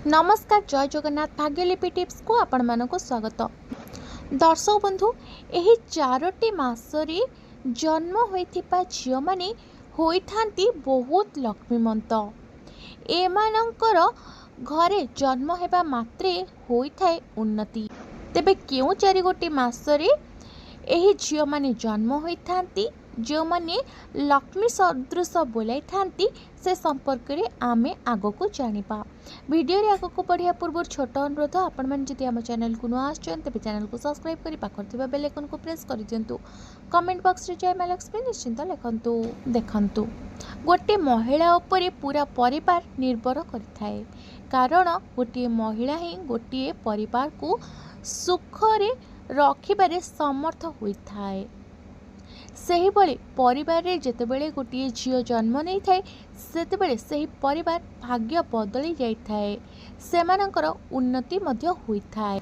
नमस्कार जय जगन्नाथ भाग्यलिपि टिप्स को आपण मानक स्वागत। दर्शक बंधु एही 4टी मासरे जन्म होइथिबा झियो माने होइथांती बहुत लक्ष्मीमंत। एमानंकर घरे जन्म हेबा मात्रे होइथाय उन्नति। तेबे केउ 4 गोटी मासरे एही झियो माने जन्म होइथांती जो माने लक्ष्मी सदृश बोलाई थांती से संपर्क रे आमे आगो को जानिबा। वीडियो रे आगो को बढ़िया पूर्व छोट अनुरोध आपण मन जदि हम चैनल को नुआ आछन तबे चैनल को सब्सक्राइब करी पाखर थिबा बेल आइकन को प्रेस करि दियंतु। कमेंट बॉक्स रे जय मां लक्ष्मी निश्चिंत लिखंतु। देखंतु गोटे महिला उपरे पूरा परिवार निर्भर करिथाए, कारण गोटे महिला ही गोटे परिवार को सुख रे रखिबारे समर्थ होइथाए। सही भली परिवार रे जेतेबेले गोटे झियो जन्म नहीं थाए सेतेबेले सही परिवार भाग्य बदली जाई थाए, सेमानकर उन्नति मध्य होई थाए।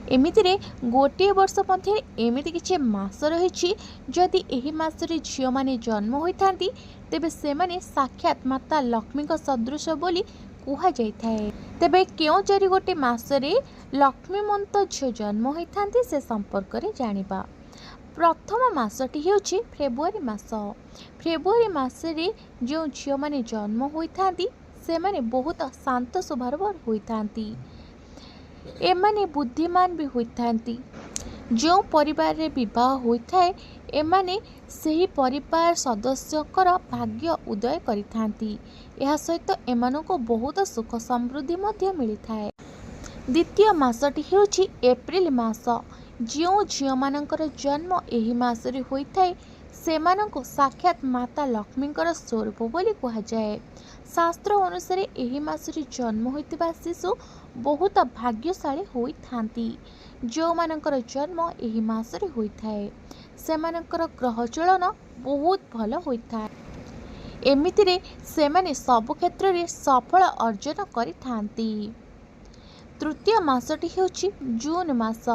एमिति रे गोटे वर्ष मध्य एमिति किछि मास रहिछि जदि एही मास रे झियो माने जन्म होई थांती तेबे सेमाने साक्षात माता लक्ष्मी का सदृश बोली कुहा जाई थाए। तेबे केउ 4 गोटे मास रे लक्ष्मीमंत झियो जन्म होई थांती से संपर्क रे जानिबा। प्रथम मासटी हेउछि फेब्रुआरी मास। फेब्रुआरी मासरे जो झियो माने जन्म होइथांती से माने बहुत शांत स्वभावर होइथांती। एमाने बुद्धिमान भी होइथांती। जो परिवार रे विवाह होइथाए एमाने सही परिवार सदस्यकर भाग्य उदय करिथांती। एहा सहित एमानको बहुत सुख समृद्धि मध्य मिलिथाए। द्वितीय मासटी हेउछि एप्रिल मास। जो झियो मानकर जन्म एही मासरे होइथाए सेमाननको साक्षात माता लक्ष्मीकर स्वरूप बोली कहा जाए। शास्त्र अनुसार एही मासरे जन्म होइतिबा शिशु बहुत भाग्यशाली होइथांती। जो मानकर जन्म एही मासरे होइथाए सेमानकर ग्रह चलन बहुत भल होइथाए। एमितिरे सेमाने सब क्षेत्र रे सफल अर्जन करिथांती। तृतीय मासटी हेउछि जून मास।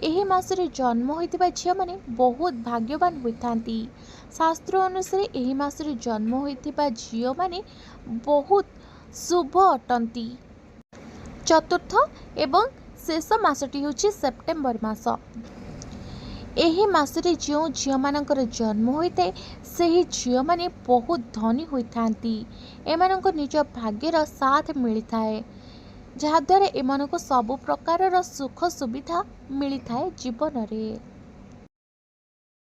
एही मासरे जन्म होइतिबा झियो माने बहुत भाग्यवान होइथांती। शास्त्र अनुसार एही मासरे जन्म होइतिबा झियो माने बहुत शुभ अटंती। चतुर्थ एवं शेष मासटी होछि सेप्टेम्बर मास। एही मासरे जो झियो मानकर जन्म होइते सेही झियो माने बहुत धनी होइथांती। एमानक निज भाग्यर साथ मिलिथाए जहाद्वारा एमानक सबु प्रकार सुख सुविधा मिली थाए जीवन रे।